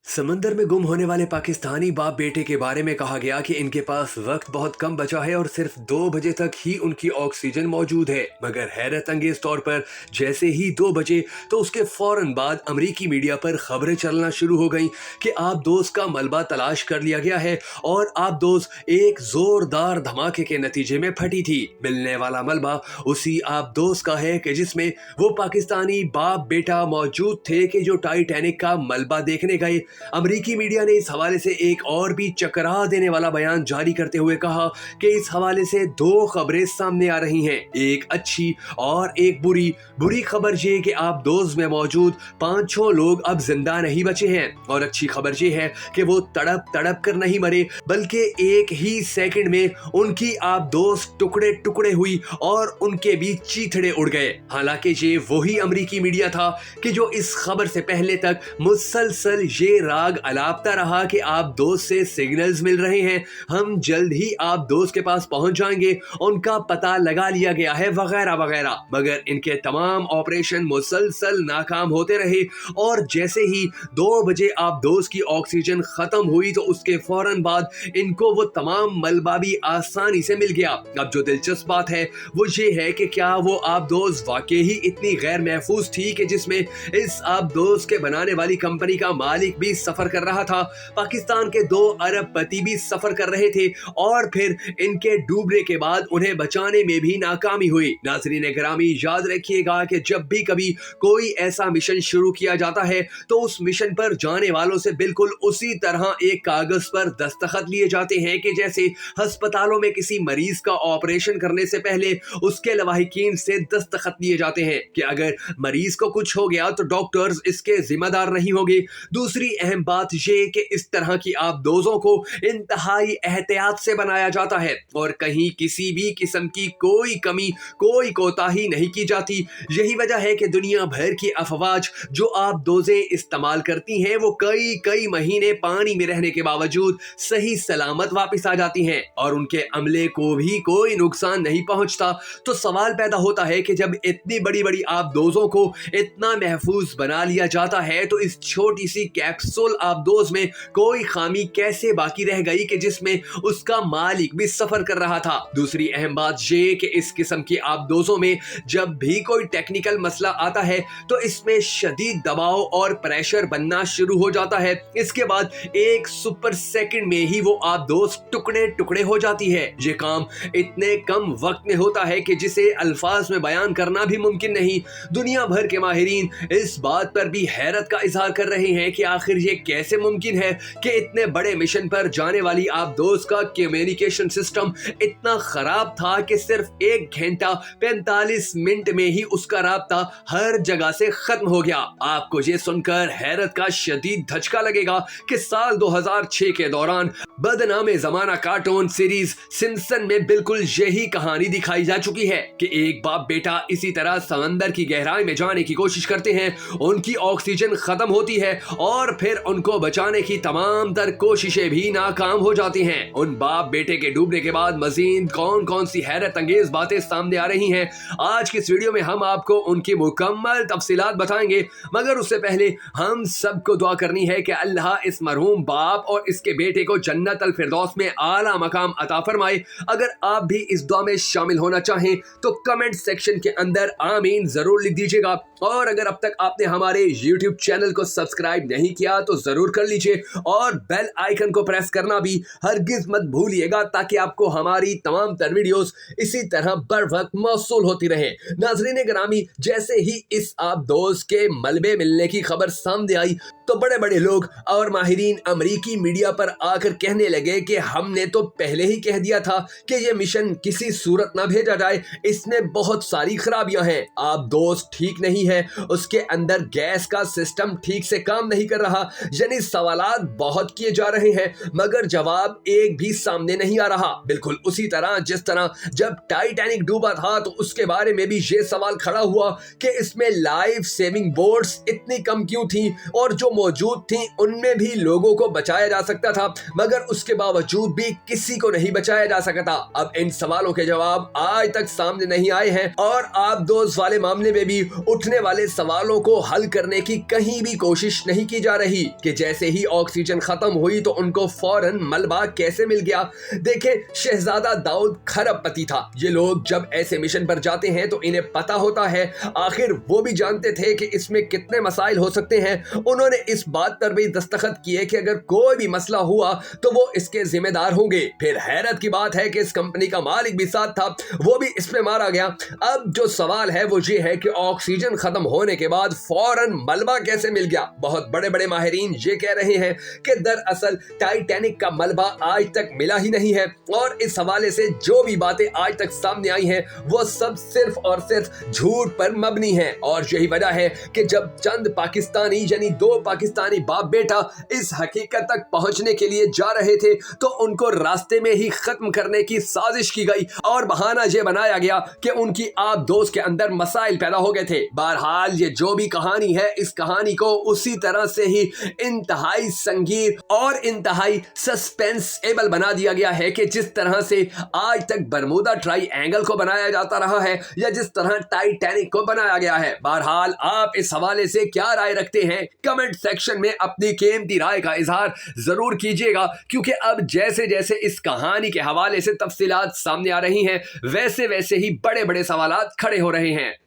समंदर में गुम होने वाले पाकिस्तानी बाप बेटे के बारे में कहा गया कि इनके पास वक्त बहुत कम बचा है और सिर्फ 2 बजे तक ही उनकी ऑक्सीजन मौजूद है। मगर हैरत अंगेज तौर पर जैसे ही 2 बजे तो उसके फौरन बाद अमरीकी मीडिया पर खबरें चलना शुरू हो गईं कि आबदोज का मलबा तलाश कर लिया गया है और आबदोज एक जोरदार धमाके के नतीजे में फटी थी। मिलने वाला मलबा उसी आबदोज का है कि जिसमें वो पाकिस्तानी बाप बेटा मौजूद थे कि जो टाइटैनिक का मलबा देखने गए। अमरीकी मीडिया ने इस हवाले से एक और भी चकरा देने वाला बयान जारी करते हुए कहा कि इस हवाले से 2 खबरें सामने आ रही हैं, एक अच्छी और एक बुरी। बुरी खबर ये कि आबदोज में मौजूद 5-6 लोग अब जिंदा नहीं बचे हैं और अच्छी खबर ये है कि वो तड़प तड़प कर नहीं मरे बल्कि एक ही सेकंड में उनकी आबदोज टुकड़े टुकड़े हुई और उनके बीच चीथड़े उड़ गए। हालांकि ये वही अमरीकी मीडिया था कि जो इस खबर से पहले तक मुसलसल ये राग अलापता रहा कि आबदोज से सिग्नल्स मिल रहे हैं, हम जल्द ही आबदोज के पास पहुंच जाएंगे, उनका पता लगा लिया गया है वगैरह वगैरह। मगर इनके तमाम ऑपरेशन मुसलसल नाकाम होते रहे और जैसे ही 2 बजे आबदोज की ऑक्सीजन खत्म हुई तो उसके फौरन बाद इनको वो तमाम मलबा भी आसानी से मिल गया। अब जो दिलचस्प बात है वो ये है कि क्या वो आबदोज वाकई ही इतनी गैर महफूज थी कि जिसमें इस आबदोज के बनाने वाली कंपनी का मालिक भी सफर कर रहा था, पाकिस्तान के 2 अरबपति भी सफर कर रहे थे और फिर इनके डूबने के बाद उन्हें बचाने में भी नाकामी हुई। नाज़रीन गिरामी, याद रखिएगा कि जब भी कभी कोई ऐसा मिशन शुरू किया जाता है तो उस मिशन पर जाने वालों से बिल्कुल उसी तरह एक कागज पर दस्तखत लिए जाते हैं कि जैसे अस्पतालों में किसी मरीज का ऑपरेशन करने से पहले उसके लवाहिकीन से दस्तखत लिए जाते हैं कि अगर मरीज को कुछ हो गया तो डॉक्टर्स इसके जिम्मेदार नहीं होंगे। दूसरी अहम बात ये कि इस तरह की आबदोजों को इंतहाई एहतियात से बनाया जाता है और कहीं किसी भी किस्म की कोई कमी कोई कोताही नहीं की जाती। यही वजह है कि दुनिया भर की अफवाज जो आबदोजें इस्तेमाल करती हैं वो कई महीने पानी में रहने के बावजूद सही सलामत वापस आ जाती हैं और उनके अमले को भी कोई नुकसान नहीं पहुंचता। तो सवाल पैदा होता है कि जब इतनी बड़ी बड़ी आबदोजों को इतना महफूज बना लिया जाता है तो इस छोटी सी कैप्सूल आबदोज में कोई खामी कैसे बाकी रह गई कि जिसमें उसका मालिक भी सफर कर रहा था। दूसरी अहम बात ये कि इस किस्म की आबदोजों में जब भी कोई टेक्निकल मसला आता है तो इसमें शदीद दबाव और प्रेशर बनना शुरू हो जाता है। इसके बाद एक सुपर सेकंड में ही वो आबदोज टुकड़े टुकड़े हो जाती है। ये काम इतने कम वक्त में होता है कि जिसे अल्फाज में बयान करना भी मुमकिन नहीं। दुनिया भर के माहिरीन इस बात पर भी हैरत का इजहार कर रहे हैं कि आखिर ये कैसे मुमकिन है कि इतने बड़े मिशन पर जाने वाली आबदोज का कम्युनिकेशन सिस्टम इतना खराब था कि सिर्फ 1 घंटा 45 मिनट में ही उसका राब्ता हर जगह से खत्म हो गया। आपको ये सुनकर हैरत का शदीद धचका लगेगा कि साल 2006 के दौरान बदनामे जमाना कार्टून सीरीज सिम्पसन में बिल्कुल यही कहानी दिखाई जा चुकी है कि एक बाप बेटा इसी तरह समंदर की गहराई में जाने की कोशिश करते हैं, उनकी ऑक्सीजन खत्म होती है और फिर उनको बचाने की तमाम तर कोशिशें भी नाकाम हो जाती हैं। उन बाप बेटे के डूबने के बाद मजीद कौन कौन सी हैरत अंगेज बातें सामने आ रही हैं, आज की इस वीडियो में हम आपको उनकी मुकम्मल तफसीलात बताएंगे। मगर उससे पहले हम सबको दुआ करनी है कि अल्लाह इस मरहूम बाप और इसके बेटे को जन्नत अल फिरदौस में आला मकाम अता फरमाए। अगर आप भी इस दुआ में शामिल होना चाहें तो कमेंट सेक्शन के अंदर आमीन जरूर लिख दीजिएगा और अगर अब तक आपने हमारे YouTube चैनल को सब्सक्राइब नहीं किया तो जरूर कर लीजिए और बेल आइकन को प्रेस करना भी हरगिज मत भूलिएगा ताकि आपको हमारी तमाम तर वीडियोस इसी तरह बर वक्त मौसूल होती रहे। नाज़रीन गिरामी, जैसे ही इस आबदोज के मलबे मिलने की खबर सामने आई तो बड़े बड़े लोग और माहिरीन अमरीकी मीडिया पर आकर कहने लगे कि हमने तो पहले ही कह दिया था कि ये मिशन किसी सूरत ना भेजा जाए, इसमें बहुत सारी खराबियां हैं, आबदोज ठीक नहीं है, उसके अंदर गैस का सिस्टम ठीक से काम नहीं कर रहा। यानी सवालात बहुत किए जा रहे हैं मगर जवाब एक भी सामने नहीं आ रहा। बिल्कुल उसी तरह जिस तरह जब टाइटैनिक डूबा था तो उसके बारे में भी ये सवाल खड़ा हुआ कि इसमें लाइफ सेविंग बोट्स इतनी कम क्यों थी और जो मौजूद थी उनमें भी लोगों को बचाया जा सकता था। मगर اس کے باوجود بھی کسی کو نہیں بچایا جا سکتا۔ اب ان سوالوں کے جواب آج تک سامنے نہیں آئے ہیں اور آبدوز والے معاملے میں بھی اٹھنے والے سوالوں کو حل کرنے کی کہیں بھی کوشش نہیں کی جا رہی کہ جیسے ہی آکسیجن ختم ہوئی تو ان کو فوراً ملبہ کیسے مل گیا۔ دیکھیں، شہزادہ داؤد کھرب پتی تھا۔ یہ لوگ جب ایسے مشن پر جاتے ہیں تو انہیں پتا ہوتا ہے، آخر وہ بھی جانتے تھے کہ اس میں کتنے مسائل ہو سکتے ہیں۔ انہوں نے اس بات پر بھی دستخط کیے کہ اگر کوئی بھی مسئلہ ہوا تو وہ اس کے ذمہ دار ہوں گے۔ پھر حیرت کی بات ہے کہ اس کمپنی کا مالک بھی ساتھ تھا، وہ بھی اس میں مارا گیا۔ اب جو سوال ہے وہ یہ ہے کہ آکسیجن ختم ہونے کے بعد فوراً ملبہ کیسے مل گیا۔ بہت بڑے بڑے ماہرین یہ کہہ رہے ہیں کہ دراصل ٹائٹینک کا ملبہ آج تک ملا ہی نہیں ہے، اور اس حوالے سے جو بھی باتیں آج تک سامنے آئی ہیں وہ سب صرف اور صرف جھوٹ پر مبنی ہیں۔ اور یہی وجہ ہے کہ جب چند پاکستانی یعنی 2 پاکستانی باپ بیٹا اس حقیقت تک پہنچنے کے لیے جا رہے تھے تو ان کو راستے میں ہی ختم کرنے کی سازش کی گئی اور بہانہ یہ بنایا گیا کہ ان کی آبدوز کے اندر مسائل پیدا ہو گئے تھے۔ بہرحال یہ جو بھی کہانی ہے، اس کہانی کو اسی طرح سے ہی انتہائی سنگین اور انتہائی سسپینسیبل بنا دیا گیا ہے کہ جس طرح سے آج تک برمودا ٹرائی اینگل کو بنایا جاتا رہا ہے یا جس طرح ٹائٹینک کو بنایا گیا ہے۔ بہرحال آپ اس حوالے سے کیا رائے رکھتے ہیں؟ کمنٹ سیکشن میں اپنی قیمتی رائے کا اظہار ضرور کیجیے گا، کیونکہ اب جیسے جیسے اس کہانی کے حوالے سے تفصیلات سامنے آ رہی ہیں ویسے ویسے ہی بڑے بڑے سوالات کھڑے ہو رہے ہیں۔